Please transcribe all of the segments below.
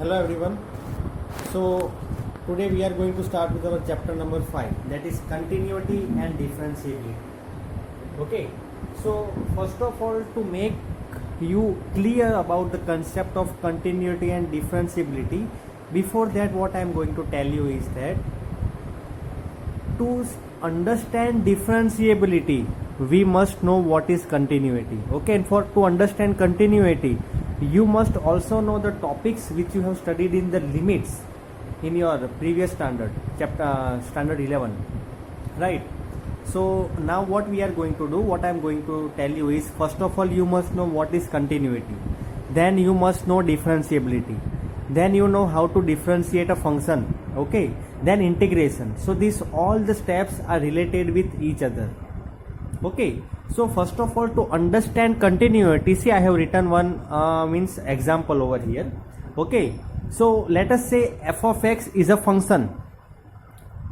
Hello everyone. So today we are going to start with our chapter number 5, that is continuity and differentiability. Okay. So first of all, to make you clear about the concept of continuity and differentiability, before that what I am going to tell you is that to understand differentiability we must know what is continuity. Okay, and for to understand continuity you must also know the topics which you have studied in the limits in your previous standard chapter standard 11, right? So now what we are going to do, what I am going to tell you is, first of all you must know what is continuity, then you must know differentiability, then you know how to differentiate a function, okay, then integration. So these all the steps are related with each other. Okay, so first of all, to understand continuity, see I have written one means example over here. Okay, so let us say f of x is a function.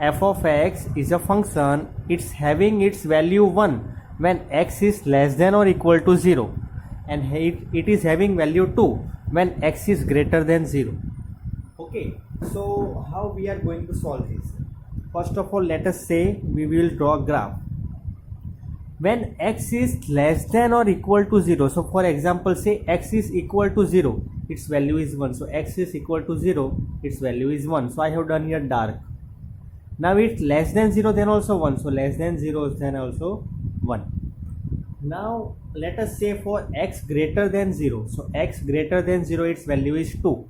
F of x is a function, it's having its value 1 when x is less than or equal to 0, and it is having value 2 when x is greater than 0. Okay, so how we are going to solve this? First of all, let us say we will draw a graph. When x is less than or equal to 0, so for example say x is equal to 0, its value is 1, so x is equal to 0, its value is 1, so I have done here dark. Now it's less than 0, then also 1, so less than 0 is then also 1. Now let us say for x greater than 0, so x greater than 0, its value is 2.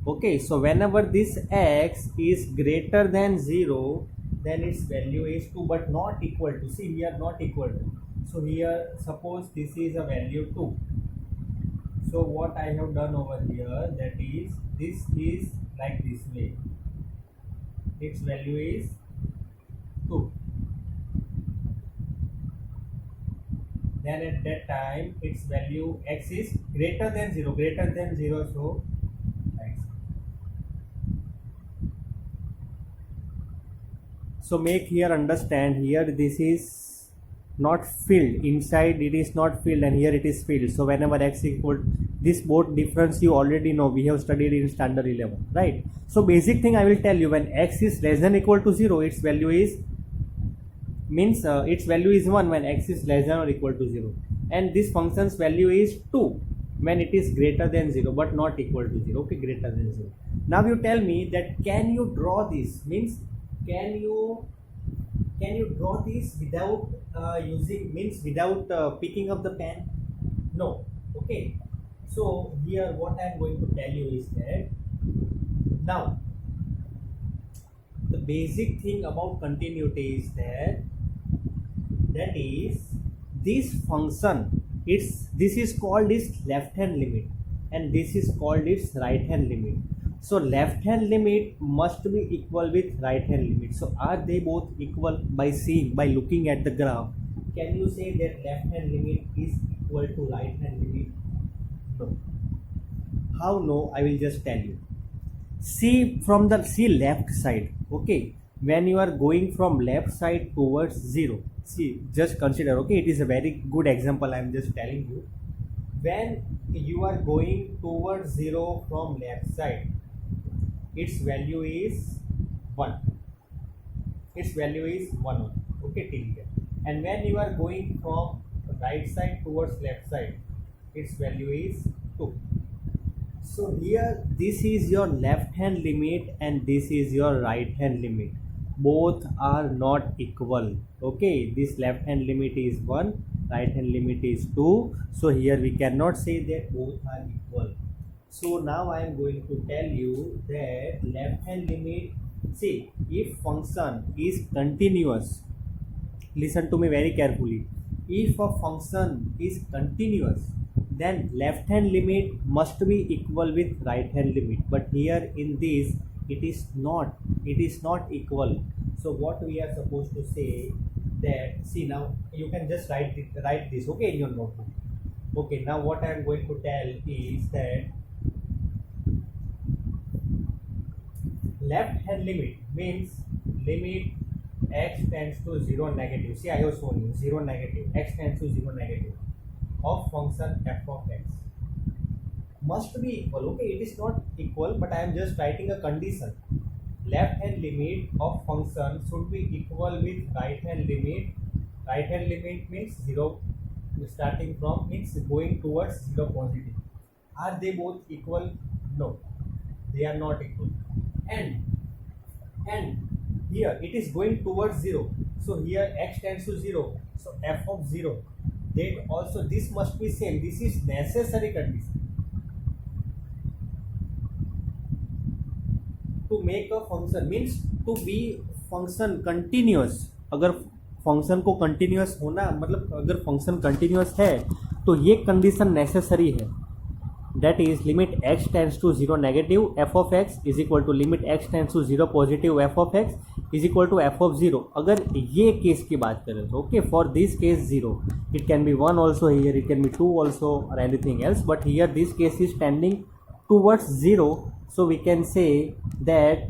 Okay, so whenever this x is greater than 0, then its value is 2 but not equal to, see here not equal to, so here suppose this is a value 2, so what I have done over here, that is this is like this way, its value is 2, then at that time its value x is greater than 0, so x. So make here understand, here this is not filled, inside it is not filled and here it is filled. So whenever x equal, this both difference you already know, we have studied in standard 11, right? So basic thing I will tell you, when x is less than or equal to 0, its value is its value is 1 when x is less than or equal to 0, and this function's value is 2 when it is greater than 0 but not equal to 0. Okay, greater than 0. Now you tell me that can you draw this, means can you draw this without without picking up the pen? No. Okay, so here what I am going to tell you is that now the basic thing about continuity is that is this function, this is called its left hand limit and this is called its right hand limit. So left hand limit must be equal with right hand limit. So are they both equal? By looking at the graph, can you say that left hand limit is equal to right hand limit? No. How no? I will just tell you. See left side. Okay, when you are going from left side towards 0, see, just consider, okay, it is a very good example I am just telling you. When you are going towards 0 from left side, its value is 1, its value is 1, okay, till here. And when you are going from right side towards left side, its value is 2. So here this is your left hand limit and this is your right hand limit, both are not equal. Okay, this left hand limit is 1, right hand limit is 2, so here we cannot say that both are equal. So now I am going to tell you that left hand limit, see, if function is continuous, listen to me very carefully, if a function is continuous, then left hand limit must be equal with right hand limit, but here in this it is not equal. So what we are supposed to say, that see, now you can just write this, okay, in your notebook. Okay, now what I am going to tell is that left hand limit means limit x tends to 0 negative, see I have shown you 0 negative, x tends to 0 negative of function f of x. must be equal. Okay, it is not equal, but I am just writing a condition. Left hand limit of function should be equal with right hand limit. Right hand limit means 0 starting from, means going towards 0 positive. Are they both equal? No, they are not equal. And here it is going towards 0, so here x tends to 0, so f of 0, that also this must be same. This is necessary condition to make a function, means to be function continuous. अगर function को continuous होना, मतलब अगर function continuous है तो ये condition necessary है. That is limit x tends to 0 negative f of x is equal to limit x tends to 0 positive f of x is equal to f of 0. अगर ये case की बात करें तो okay, for this case 0, it can be 1 also, here it can be 2 also और anything else, but here this case is tending towards 0, so we can say that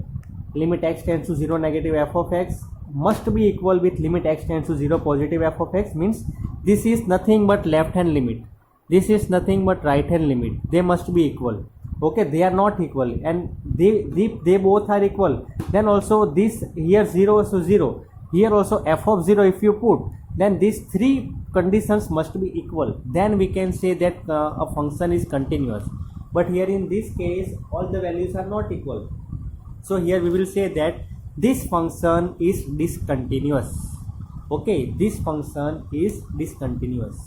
limit x tends to 0 negative f of x must be equal with limit x tends to 0 positive f of x. Means this is nothing but left hand limit, this is nothing but right hand limit, they must be equal. Okay, they are not equal, and they both are equal. Then also this here 0 so 0, here also f of 0 if you put, then these three conditions must be equal, then we can say that a function is continuous. But here in this case all the values are not equal, so here we will say that this function is discontinuous. Okay, this function is discontinuous.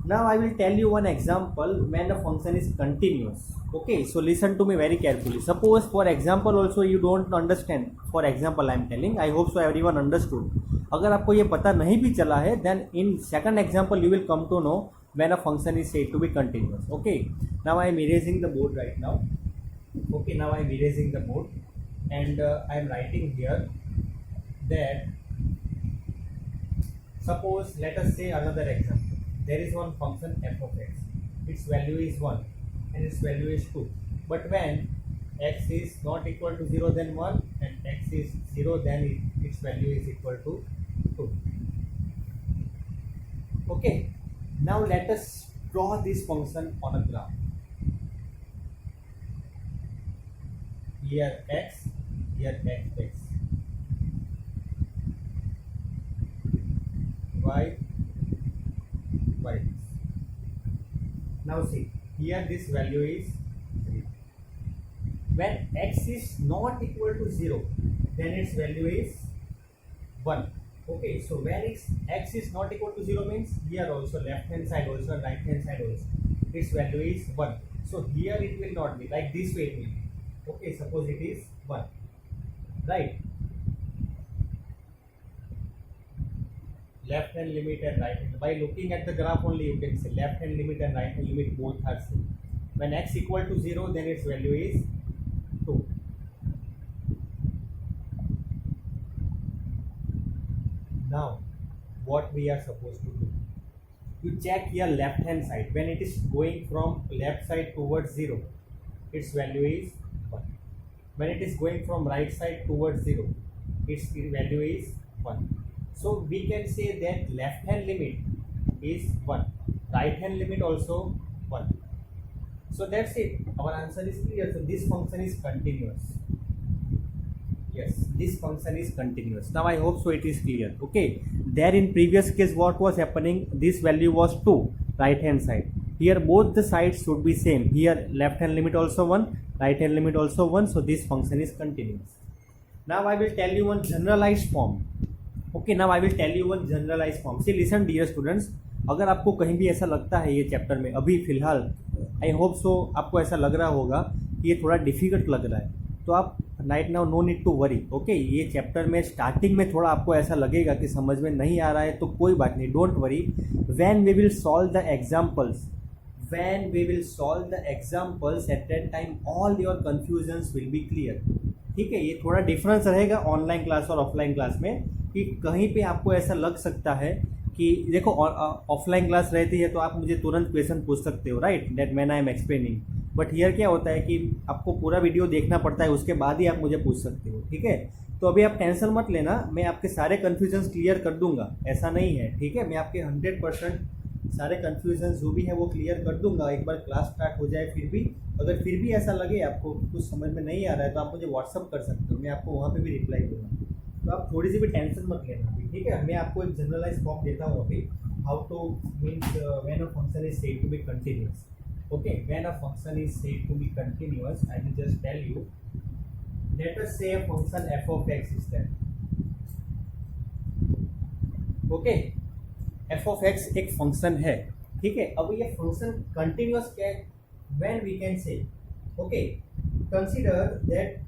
Now I will tell you one example when the function is continuous. Okay, so listen to me very carefully. Suppose for example also you don't understand, for example I am telling, I hope so everyone understood. अगर आपको ये पता नहीं भी चला है, then in second example you will come to know when a function is said to be continuous. Okay, now I am erasing the board right now. Okay, now I am erasing the board and I am writing here that suppose, let us say another example. There is one function f of x, its value is 1 and its value is 2, but when x is not equal to 0 then 1 and x is 0 then its value is equal to 2. Okay, now let us draw this function on a graph. Here x, here x, y, y. Now see, here this value is 3. When x is not equal to 0, then its value is 1. Okay, so when x is not equal to 0 means here also left hand side also and right hand side also its value is 1. So here it will not be like this way, it will be. Okay, suppose it is 1, right? Left hand limit and right hand, by looking at the graph only you can say left hand limit and right hand limit both are same. When x equal to 0 then its value is 2. Now what we are supposed to do, you check here left hand side, when it is going from left side towards 0 its value is 1. When it is going from right side towards 0 its value is 1. So we can say that left hand limit is 1, right hand limit also 1. So that's it, our answer is clear. So this function is continuous. Yes, this function is continuous. Now I hope so it is clear. Okay, there in previous case what was happening, this value was 2 right hand side, here both the sides should be same, here left hand limit also 1, right hand limit also 1, so this function is continuous. Now I will tell you one generalized form. Okay, now I will tell you one generalized form. See, listen dear students, अगर आपको कहीं भी ऐसा लगता है ये chapter में अभी फ़िलहाल, आई होप सो आपको ऐसा लग रहा होगा कि ये थोड़ा डिफ़िकल्ट लग रहा है, तो आप right now no need to worry. Okay, ये चैप्टर में स्टार्टिंग में थोड़ा आपको ऐसा लगेगा कि समझ में नहीं आ रहा है, तो कोई बात नहीं, don't worry. When we will solve the examples, when we will solve the examples, at that time all your confusions will be clear. ठीक है, ये थोड़ा डिफरेंस रहेगा ऑनलाइन क्लास और ऑफलाइन क्लास में, कि कहीं पे आपको ऐसा लग सकता है कि देखो ऑफलाइन क्लास रहती है तो आप मुझे तुरंत क्वेश्चन पूछ सकते हो, right, that man I am explaining. But here क्या होता है कि आपको पूरा वीडियो देखना पड़ता है, उसके बाद ही आप मुझे पूछ सकते हो. ठीक है, तो अभी आप टेंशन मत लेना, मैं आपके सारे कन्फ्यूजन्स क्लियर कर दूंगा, ऐसा नहीं है. ठीक है, मैं आपके 100% सारे कन्फ्यूजन जो भी है वो क्लियर कर दूंगा एक बार क्लास स्टार्ट हो जाए। फिर भी अगर फिर भी ऐसा लगे आपको कुछ समझ में नहीं आ रहा है तो आप मुझे व्हाट्सअप कर सकते हो, मैं आपको वहाँ पे भी रिप्लाई दूंगा। तो आप थोड़ी सी भी टेंशन मत लेना अभी, ठीक है। मैं आपको एक जनरलाइज फॉर्म देता हूँ अभी, how to means when a function is said to be continuous. Okay, when a function is said to be continuous, I will just tell you, let us say a function f of x is there. Okay, f of x एक function है, ठीक है। अब ये function continuous क्या है, when we can say, okay, consider that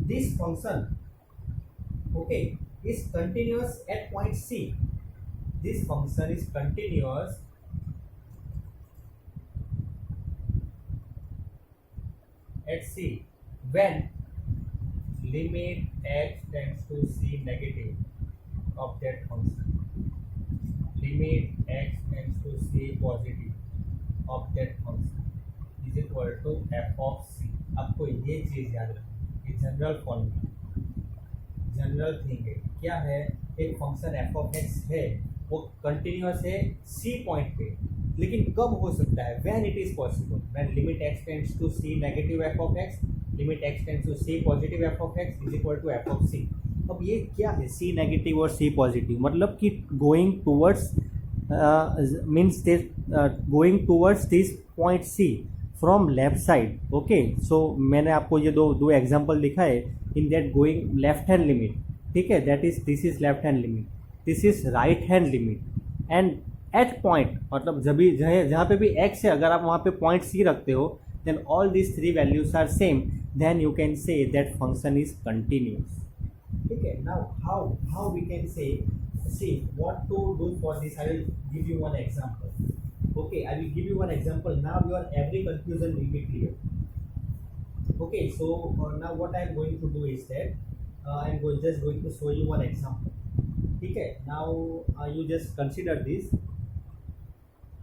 this function, okay, is continuous at point c. This function is continuous at c when limit x tends to c negative of that function, limit x tends to c positive of that function is equal to f of c. आपको ये चीज याद रखनी, ये general formula, general thing है। क्या है, एक फंक्शन f ऑफ x है, वो कंटिन्यूअस है c पॉइंट पे, लेकिन कब हो सकता है, when it is possible, when limit x tends to c negative f of x, limit x tends to c positive f of x is equal to f of c। अब ये क्या है, c नेगेटिव और c positive, मतलब कि going towards means this going towards this point c from left side. Okay, so मैंने आपको ये दो एग्जांपल दिखाए, in that going left hand limit, ठीक है, that is this is left hand limit, this is right hand limit, and at point मतलब जहाँ पे भी x है, अगर आप वहाँ पे पॉइंट c रखते हो, then all this three values are same, then you can say that function is continuous, ठीक है। Now how we can say, see what to do for this, I will give you one example. Okay, I will give you one example. Now your every confusion will be clear. Okay, so now what I am going to do is that I am just going to show you one example. ठीक है, now you just consider this.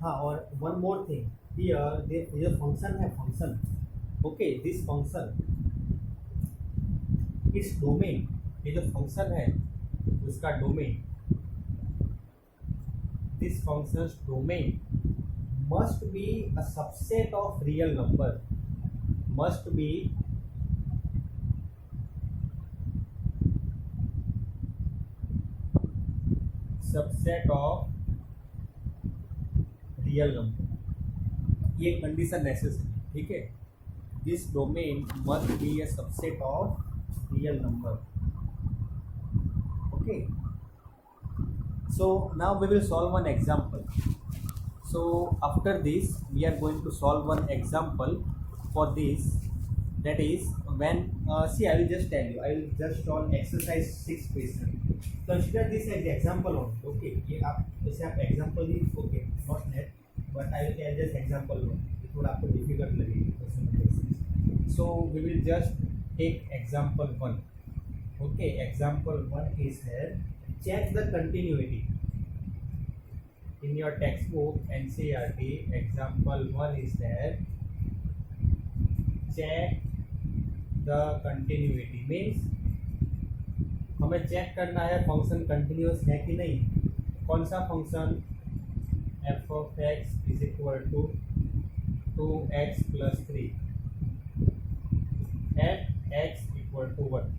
हाँ, और one more thing here, ये function है function. Okay, this function is domain. ये जो function है उसका domain, this function's domain must be a subset of real number, must be subset of real number, ये condition necessary, ठीक है। This domain must be a subset of real number. Okay, so now we will solve one example. So after this we are going to solve one example for this, that is when see, I will just tell you, I will just solve exercise 6 question. Consider this as example only. Okay, ये आप जैसे आप example he, okay, not net, but I will tell just example only, ये थोड़ा आपको difficult लगेगी question. So we will just take example 1. Okay, example 1 is here, check the continuity. In your textbook NCERT, example 1 is there, check the continuity, means हमें check करना है function continuous है कि नहीं। कौन सा function, f of x is equal to 2x plus 3 at x equal to 1।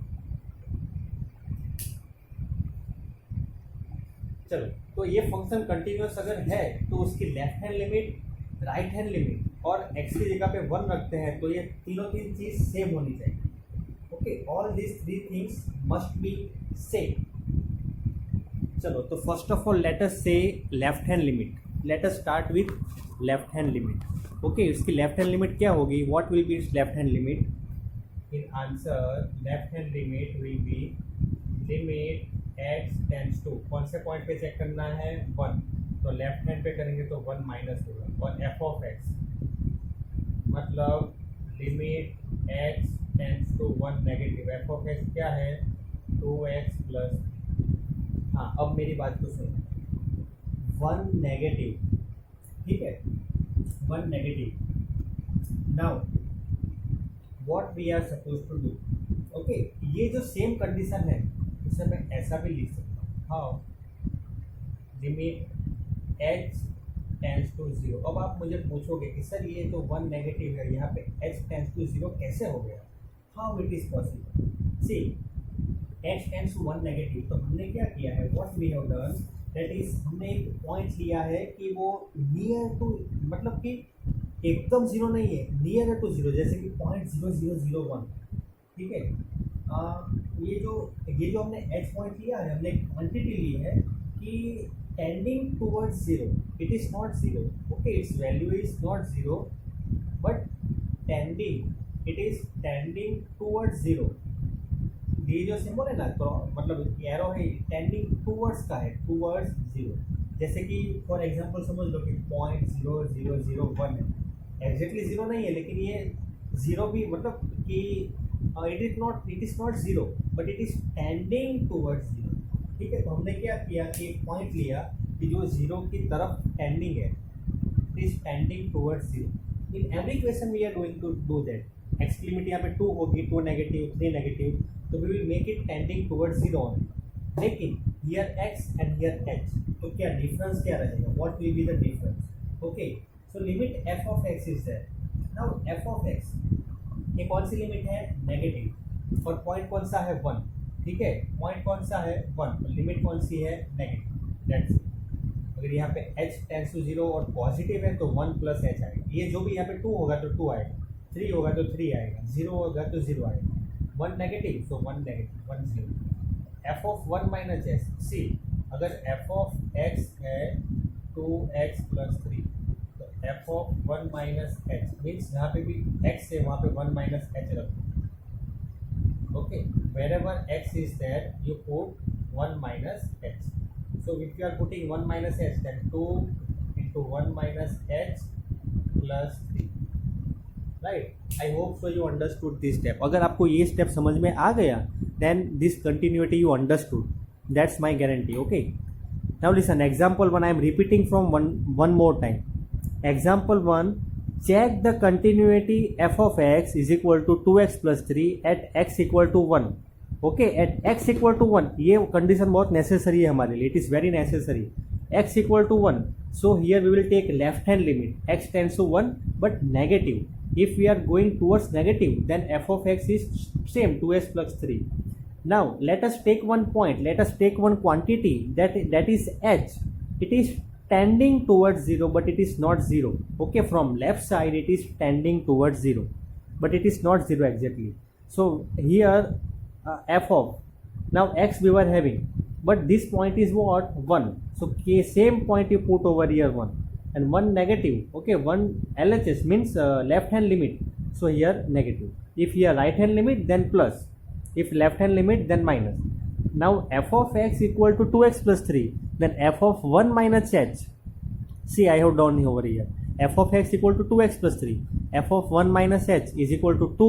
चलो, तो ये फंक्शन कंटिन्यूअस अगर है तो उसकी left hand limit, right hand limit और x की जगह पे 1 रखते हैं, तो ये तीन चीज सेम होनी चाहिए। Okay, all this three things must be same. चलो, तो first of all let us say left hand limit, let us start with left hand limit. Okay, इसकी लेफ्ट हैंड लिमिट क्या होगी, what will be its left hand limit? In answer left hand limit will be limit x tends to, कौन से point पे check करना है, 1, तो left hand पे करेंगे तो 1 माइनस होगा, और f ऑफ x मतलब limit x tends to 1 negative, f of x क्या है, 2x प्लस, हाँ अब मेरी बात को सुनो, 1 नेगेटिव, ठीक है, 1 negative. Now what we are suppose to do, okay, ये जो सेम कंडीशन है मैं ऐसा भी लिख सकता हूँ, how limit h tends to zero. अब आप मुझे पूछोगे कि सर ये तो 1 नेगेटिव है, यहाँ पे h टेंस टू जीरो कैसे हो गया, how it is possible. See h tends to 1 negative, तो हमने क्या किया है, what we have done, that is हमने एक पॉइंट लिया है कि वो नियर टू, मतलब कि एकदम जीरो नहीं है, नियर टू जीरो, जैसे कि 0.0001, ठीक है। ये जो हमने h पॉइंट लिया है, हमने एक क्वांटिटी ली है कि tending towards zero, it is not zero, okay, it's value is not zero but tending, it is tending towards zero. ये जो सिंबल है ना, तो मतलब एरो है, टेंडिंग टूवर्ड्स का है, टूवर्ड्स जीरो। जैसे कि फॉर एग्जांपल समझ लो कि 0.0001 है, एग्जैक्टली जीरो नहीं है, लेकिन ये जीरो भी मतलब कि it is not zero but it is tending towards zero, ठीक है। तो हमने क्या किया कि एक पॉइंट लिया कि जो जीरो की तरफ टेंडिंग है, it is tending towards zero. In every question we are going to do that. X की लिमिट यहाँ पे 2 होगी, 2 नेगेटिव 3 नेगेटिव, तो we will make it tending towards zero only. लेकिन here x and here h, तो क्या difference क्या रहेगा, what will be the difference, okay. So limit f of x is there. Now f of x ये कौन सी limit है, negative, और पॉइंट कौन सा है 1, ठीक है, पॉइंट कौन सा है 1, लिमिट कौन सी है नेगेटिव, दैट्स इट। अगर यहाँ पे h टेंस टू जीरो और पॉजिटिव है तो 1 प्लस h आएगा, ये जो भी यहाँ पे 2 होगा तो 2 आएगा, 3 होगा तो 3 आएगा, 0 होगा तो 0 आएगा, 1 नेगेटिव तो 1 negative 1 0। F of 1 minus h, see अगर एफ ऑफ एक्स है 2x प्लस 3, तो f of 1 minus h means जहाँ पे भी x है वहाँ पे 1 माइनस एच रखो, okay, wherever x is there you put 1 minus h. So if you are putting 1 minus h, then 2 into 1 minus h plus 3, right? I hope so you understood this step. अगर आपको ये step समझ में आ गया, then this continuity you understood, that's my guarantee, okay. Now listen, example 1 I am repeating from one more time. Example 1, check the continuity f of x is equal to 2x plus 3 at x equal to 1, okay, at x equal to 1, ये condition बहुत necessary है हमारे लिए, it is very necessary, x equal to 1, so here we will take left hand limit, x tends to 1 but negative, if we are going towards negative then f of x is same 2x plus 3. Now let us take one point, let us take one quantity that is h, it is tending towards 0 but it is not 0, okay, from left side it is tending towards 0 but it is not 0 exactly. So here f of, now x we were having but this point is what, 1, so same point you put over here 1 and 1 negative, okay, 1 LHS means left hand limit, so here negative, if here right hand limit then plus, if left hand limit then minus. Now f of x equal to 2x plus 3, then f of 1 minus h, see I have done over here, f of x equal to 2x plus 3, f of 1 minus h is equal to 2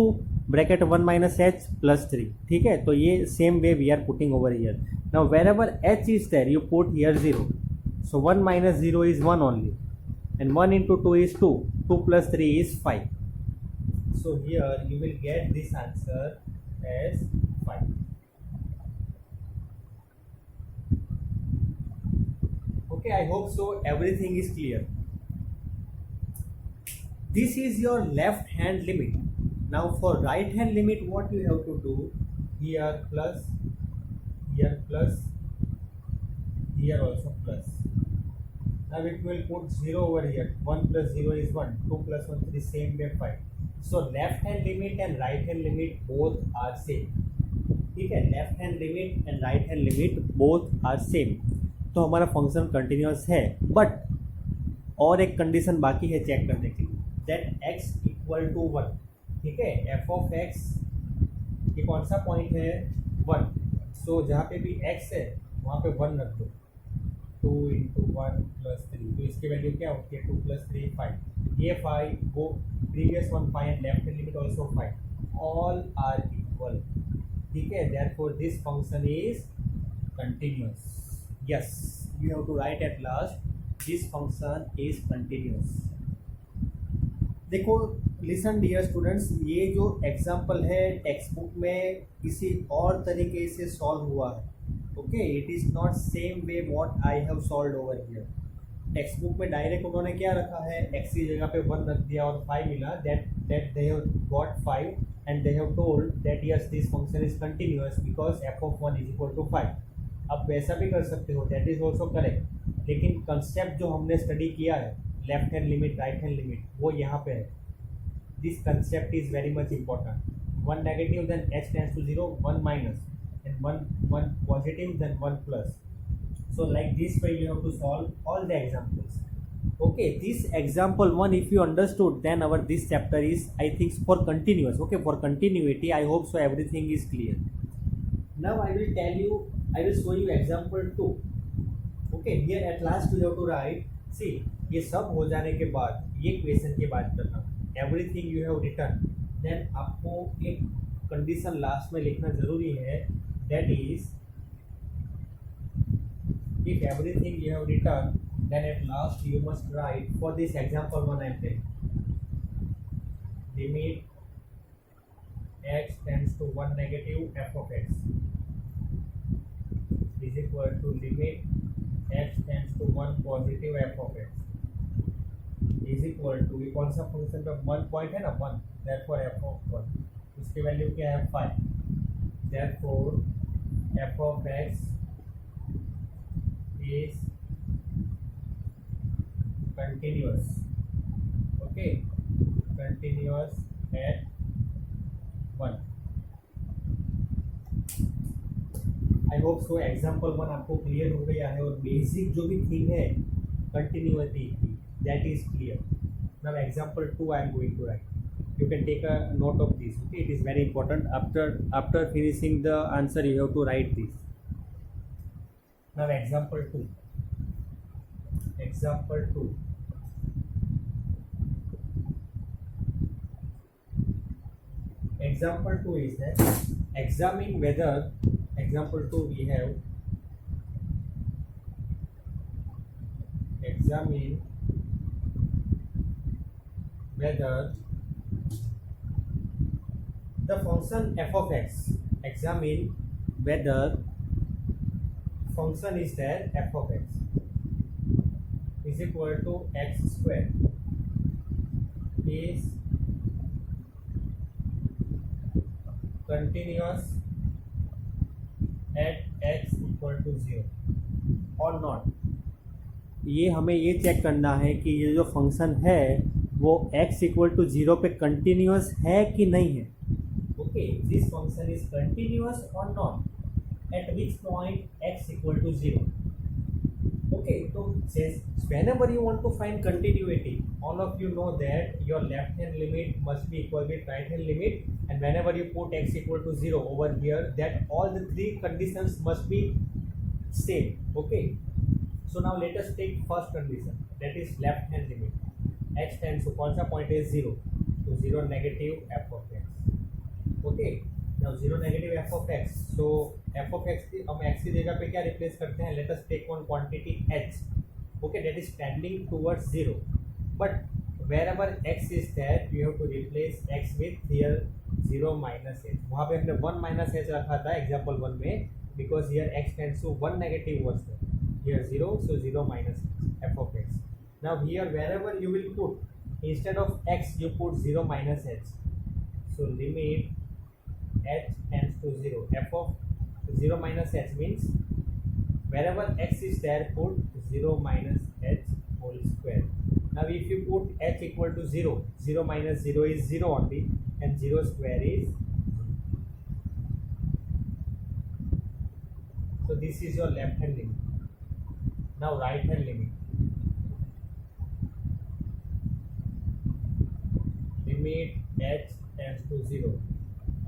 bracket 1 minus h plus 3, ठीक है। तो ये same way we are putting over here. Now wherever h is there you put here 0, so 1 minus 0 is 1 only, and 1 into 2 is 2, 2 plus 3 is 5, so here you will get this answer as 5. Okay, I hope so everything is clear. This is your left hand limit. Now for right hand limit what you have to do, here plus, here plus, here also plus. Now it will put 0 over here, 1 plus 0 is 1, 2 plus 1 3, same way 5. So left hand limit and right hand limit both are same, ठीक है, left hand limit and right hand limit both are same, तो हमारा function continuous है। But और एक condition बाकी है check करने के लिए, दैट x इक्वल टू 1, ठीक है, f ऑफ x ये कौन सा पॉइंट है 1, सो जहाँ पे भी x है वहाँ पे 1 रख दो, 2 into 1 plus 3, तो इसकी वैल्यू क्या होती है 2 plus 3 5, ये 5 वो previous one 5 and left hand limit also 5, all are equal, ठीक है, therefore this function is continuous. Yes, you have to write at last, this function is continuous. देखो लिसन डियर स्टूडेंट्स, ये जो एग्जाम्पल है text book में किसी और तरीके से सॉल्व हुआ है, okay, it is not same way what I have solved over here, text book में डायरेक्ट उन्होंने क्या रखा है, x की जगह पे 1 रख दिया और 5 मिला, that they have got 5 and they have told that yes this function is continuous because f of 1 is equal to 5। अब वैसा भी कर सकते हो, दैट इज ऑल्सो करेक्ट, लेकिन कंसेप्ट जो हमने स्टडी किया है left hand limit right hand limit वो यहाँ पे है। This concept is very much important. 1 negative then x tends to 0, 1 minus and 1 positive then 1 plus. So like this way you have to solve all the examples. Okay, this example 1 if you understood, then our this chapter is I think for continuous. Okay, for continuity I hope so everything is clear. Now I will show you example 2. Okay, here at last you have to write, see ये सब हो जाने के बाद ये question के बाद करना, everything you have written, then आपको एक कंडीशन लास्ट में लिखना जरूरी है, that is if everything you have written then at last you must write for this example 1 I am saying limit x tends to 1 negative f of x is equal to limit x tends to 1 positive f of x is equal to ये कौन सा function का 1 point है ना 1, therefore f of 1 उसकी value क्या है 5, therefore f of x is continuous. Okay, continuous at 1. I hope so example 1 आपको क्लियर हो गया है और बेसिक जो भी थिंग है कंटिन्यूटी की that is clear. Now example 2 I am going to write. You can take a note of this. Okay, it is very important. After finishing the answer you have to write this. Now example 2. Example 2. Example 2 is that examine whether, example 2 we have examine whether the function f of x, examine whether function is there f of x is equal to x square is continuous at x equal to 0 or not। ये हमें ये check करना है कि ये जो function है वो x इक्वल टू 0 पे कंटिन्यूस है कि नहीं है। Okay, this function is continuous or not, at which point x equal to 0. Okay, so whenever you want to find continuity, all of you know that your left hand limit must be equal with right hand limit, and whenever you put x equal to 0 over here, that all the three conditions must be same. Okay, so now let us take first condition, that is left hand limit. X tends to कौन सा point is 0, so 0 negative f of x. Okay, now 0 negative f of x, so f of x की हम x की जगह पे क्या replace करते हैं, let us take one quantity h, okay, that is tending towards 0, but wherever x is there you have to replace x with here 0 minus h। वहाँ पे हमने 1 minus h रखा था example 1 में, because here x tends to 1 negative was there, here 0, so 0 minus h f of x। Now here wherever you will put instead of x you put 0 minus h, so limit h tends to 0, f of 0 minus h means wherever x is there put 0 minus h whole square। Now if you put h equal to 0, 0 minus 0 is 0 only and 0 square is 0. So this is your left hand limit. Now right hand limit. Limit h tends to 0,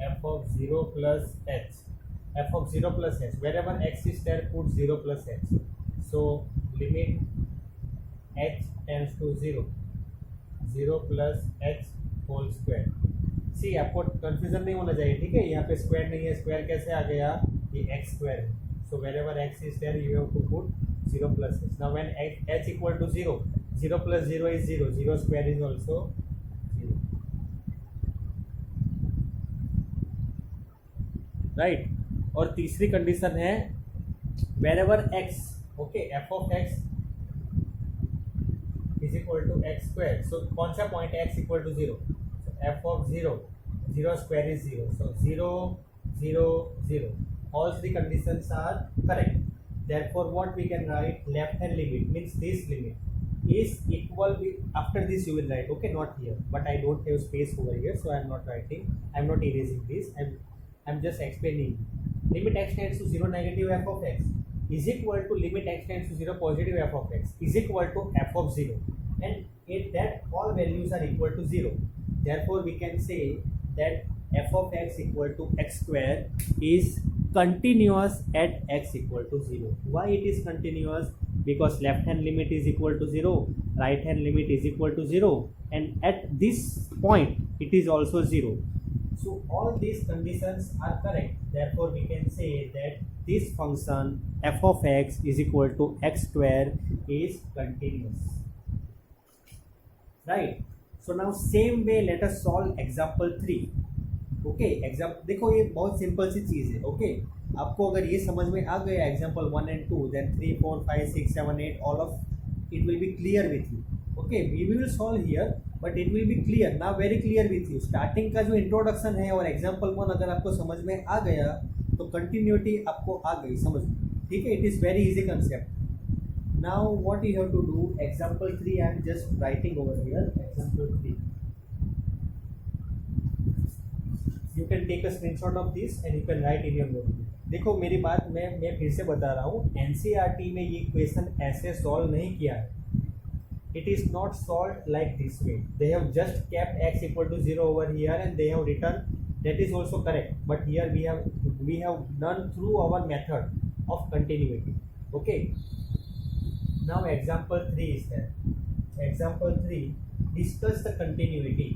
f of 0 plus h, f of 0 plus h, wherever x is there put 0 plus h, so limit h tends to 0, 0 plus h whole square। सी आपको confusion नहीं होना चाहिए, ठीक है, यहाँ पे square नहीं है, स्क्वायर कैसे आ गया, ये x स्क्वायर है, so wherever x is there you have to put 0 plus h। Now when h equal to 0, 0 plus 0 is 0, 0 square is also 0, right. और तीसरी कंडीशन है wherever x, okay, f of x is equal to x square. So कौन सा point x equal to 0? So f of 0, 0 square is 0. So 0, 0, 0. All three conditions are correct. Therefore, what we can write, left hand limit means this limit is equal with, after this you will write, okay, not here, but I don't have space over here, so I am not writing, I am not erasing this, I'm just explaining. Limit x tends to 0 negative f of x is equal to limit x tends to 0 positive f of x is equal to f of 0, and if that all values are equal to 0, therefore we can say that f of x equal to x square is continuous at x equal to 0. Why it is continuous? Because left hand limit is equal to 0, right hand limit is equal to 0, and at this point it is also 0. So all these conditions are correct. Therefore we can say that this function f of x is equal to x square is continuous. Right? So now same way let us solve example 3. Okay example देखो, ये बहुत simple सी चीज़ है. Okay आपको अगर ये समझ में आ गया एग्जाम्पल 1 and 2, देन 3, 4, 5, 6, 7, 8 all of it will be clear with you. Okay we will solve here but it will be clear now, very clear with you. Starting का जो इंट्रोडक्शन है और एग्जाम्पल 1 अगर आपको समझ में आ गया तो कंटिन्यूटी आपको आ गई समझ में. ठीक है, it is very easy concept. Now what you have to do, example 3 I am just writing over here example 3. You can take a screenshot of this and you can write in your notebook. देखो मेरी बात मैं फिर से बता रहा हूँ, NCERT में ये क्वेश्चन ऐसे सॉल्व नहीं किया है. It is not solved like this way. They have just kept x equal to 0 over here and they have written, that is also correct. But here we have done through our method of continuity. Okay. Now example 3 is there. Example 3, discuss the continuity.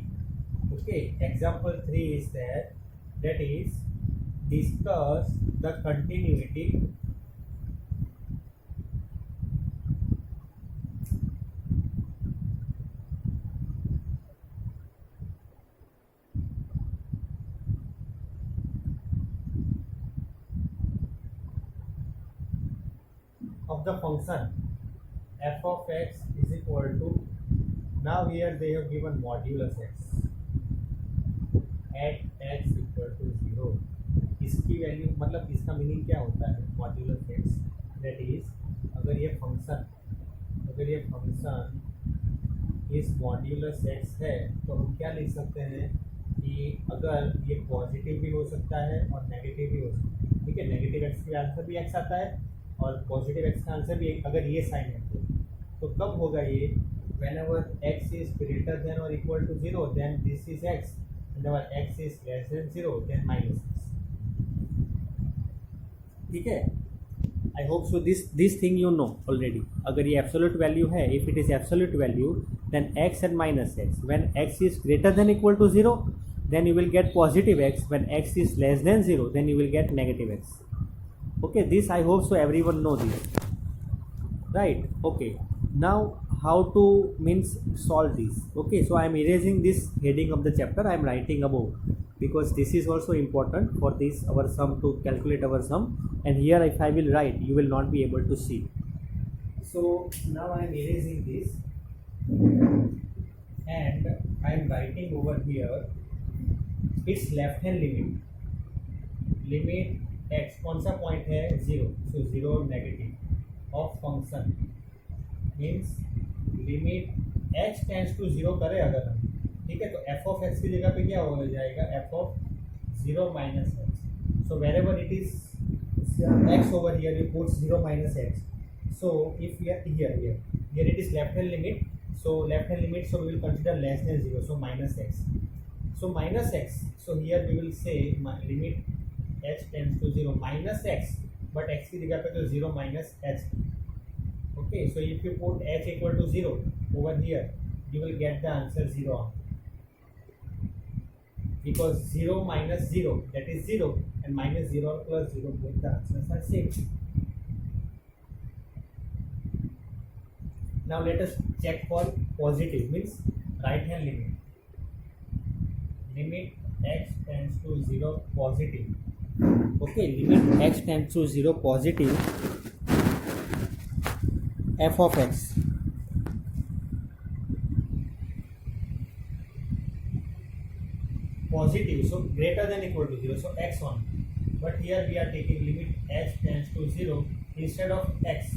Okay, example 3 is there, that is discuss the continuity of the function f of x is equal to, now here they have given modulus x at x equal to 0. इसकी value मतलब इसका meaning क्या होता है, modulus x, that is अगर ये function इस modulus x है तो हम क्या लिख सकते हैं कि अगर ये पॉजिटिव भी हो सकता है और नेगेटिव भी हो सकता है. ठीक है, नेगेटिव एक्स का आंसर भी एक्स आता है और पॉजिटिव एक्स का आंसर भी, अगर ये साइन है तो कब होगा ये, whenever x is greater than or equal to 0 then this is x, whenever x is less than 0 then minus x. ठीक है, I hope so this thing you know already. अगर ये एब्सोल्यूट वैल्यू है, if it is absolute value then x and minus x, when x is greater than equal to 0 then you will get positive x, when x is less than 0 then you will get negative x. Okay, this I hope so everyone know this, right? Okay, now how to means solve this. Okay, so I am erasing this heading of the chapter, I am writing above because this is also important for this our sum, to calculate our sum, and here if I will write you will not be able to see. So now I am erasing this and I am writing over here its left hand limit x, कौन सा point है 0, so 0 negative of function means limit x tends to 0 करें अगर हम. ठीक है, तो f of x की जगह पे क्या हो जाएगा, f of 0 minus x. So wherever it is x over here you put 0 minus x. So if here it is left hand limit, so left hand limit, so we will consider less than 0, so minus x. So minus x, so here we will say limit h tends to 0 minus x, but x की जगह पे तो 0 minus h. Okay, so if you put h equal to 0 over here, you will get the answer 0 because 0 minus 0 that is 0 and minus 0 plus 0 both the answers are same. Now let us check for positive, means right hand limit x tends to 0 positive. Okay, limit x tends to 0 positive f of x positive, so greater than equal to 0, so x on. But here we are taking limit h tends to 0 instead of x,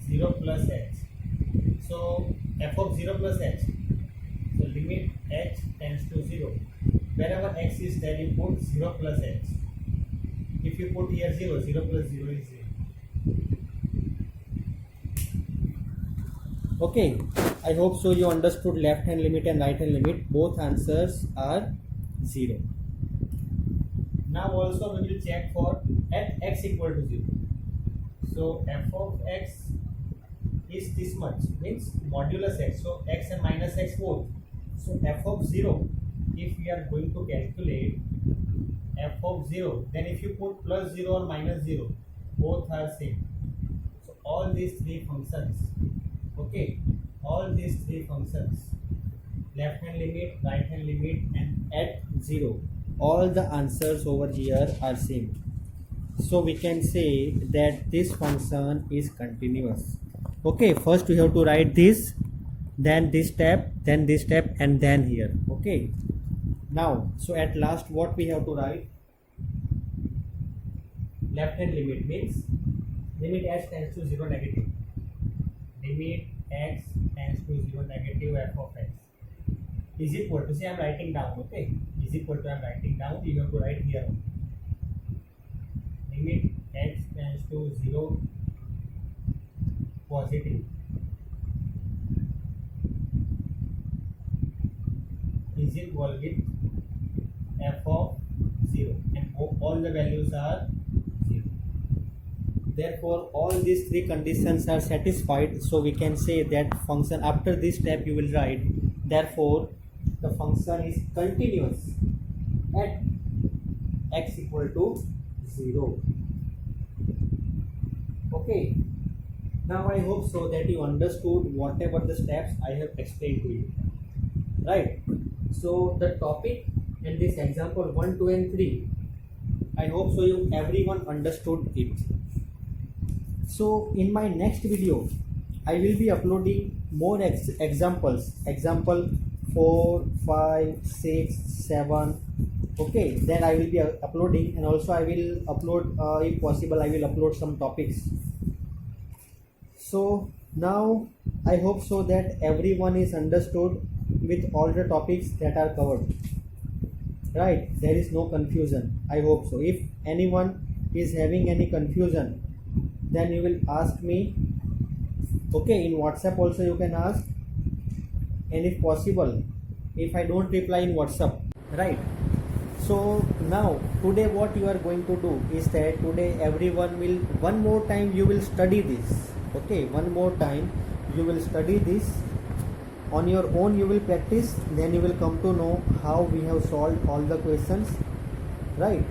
0 plus x. So f of 0 plus x, so limit h tends to 0. Wherever x is there, you put 0 plus x. If you put here 0, 0 plus 0 is 0. Okay, I hope so you understood left hand limit and right hand limit. Both answers are 0. Now also we will check for at x equal to 0. So f of x is this much, means modulus x. So x and minus x both. So f of 0, if we are going to calculate f of 0, then if you put plus 0 or minus 0, both are same. So all these three functions, okay, all these three functions, left hand limit, right hand limit and at 0, all the answers over here are same. So we can say that this function is continuous. Okay, first we have to write this, then this step, then this step, and then here. Okay, now so at last what we have to write? Left hand limit means limit x tends to 0 negative, limit x tends to 0 negative f of x is equal to, say I am writing down, okay, is equal to, I am writing down, you have to write here, limit x tends to 0 positive is equal with f of 0, and all the values are 0. Therefore all these three conditions are satisfied, so we can say that function, after this step you will write, therefore the function is continuous at x equal to 0. Okay, now I hope so that you understood whatever the steps I have explained to you, right? So the topic in this example 1, 2 and 3, I hope so you everyone understood it. So in my next video I will be uploading more examples, example 4, 5, 6, 7. Okay, then I will be uploading, and also I will upload if possible I will upload some topics. So now I hope so that everyone is understood with all the topics that are covered, right? There is no confusion, I hope so. If anyone is having any confusion, then you will ask me, okay, in WhatsApp also you can ask, and if possible, if I don't reply in WhatsApp, right? So now today what you are going to do is that today everyone will, one more time you will study this, okay, one more time you will study this on your own, you will practice, then you will come to know how we have solved all the questions, right?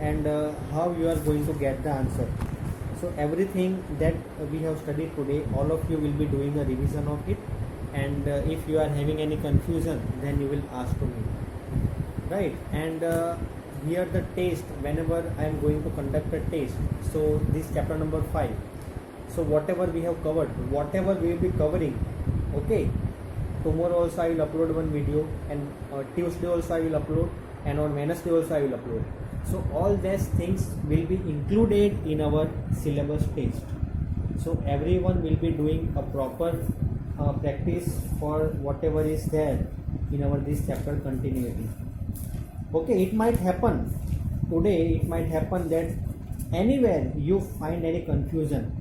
And how you are going to get the answer. So everything that we have studied today, all of you will be doing a revision of it, and if you are having any confusion, then you will ask to me, right? And here the test, whenever I am going to conduct a test, so this chapter number 5, so whatever we have covered, whatever we will be covering, okay, tomorrow also I will upload one video, and Tuesday also I will upload, and on Wednesday also I will upload. So all these things will be included in our syllabus test. So everyone will be doing a proper practice for whatever is there in our this chapter continuity. Okay, it might happen today, it might happen that anywhere you find any confusion,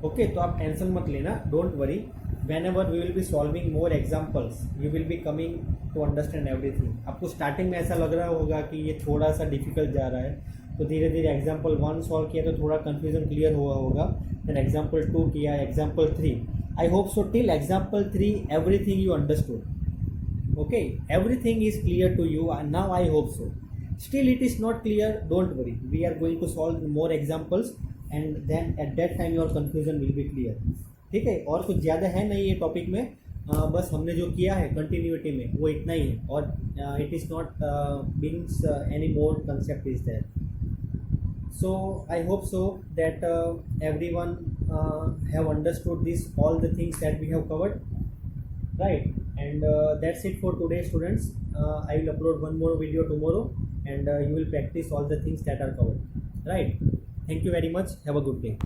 okay, तो आप tension मत लेना, don't worry. Whenever we will be solving more examples, you will be coming to understand everything. आपको starting में ऐसा लग रहा होगा कि ये थोड़ा सा डिफिकल्ट जा रहा है, तो धीरे धीरे एग्जाम्पल 1 सॉल्व किया तो थोड़ा कन्फ्यूजन क्लियर हुआ होगा, देन एग्जाम्पल 2 किया, example 3. I hope so till example 3 everything you understood. Okay, everything is clear to you, and now I hope so. Still it is not clear, don't worry, we are going to solve more examples, and then at that time your confusion will be clear. ठीक है, और कुछ ज़्यादा है नहीं ये topic में, बस हमने जो किया है कंटिन्यूटी में वो इतना ही है, और it is not beings any more concept is there. So I hope so that everyone have understood this, all the things that we have covered. right? And that's it for today, students. I will upload one more video tomorrow, and you will practice all the things that are covered, right? Thank you very much. Have a good day.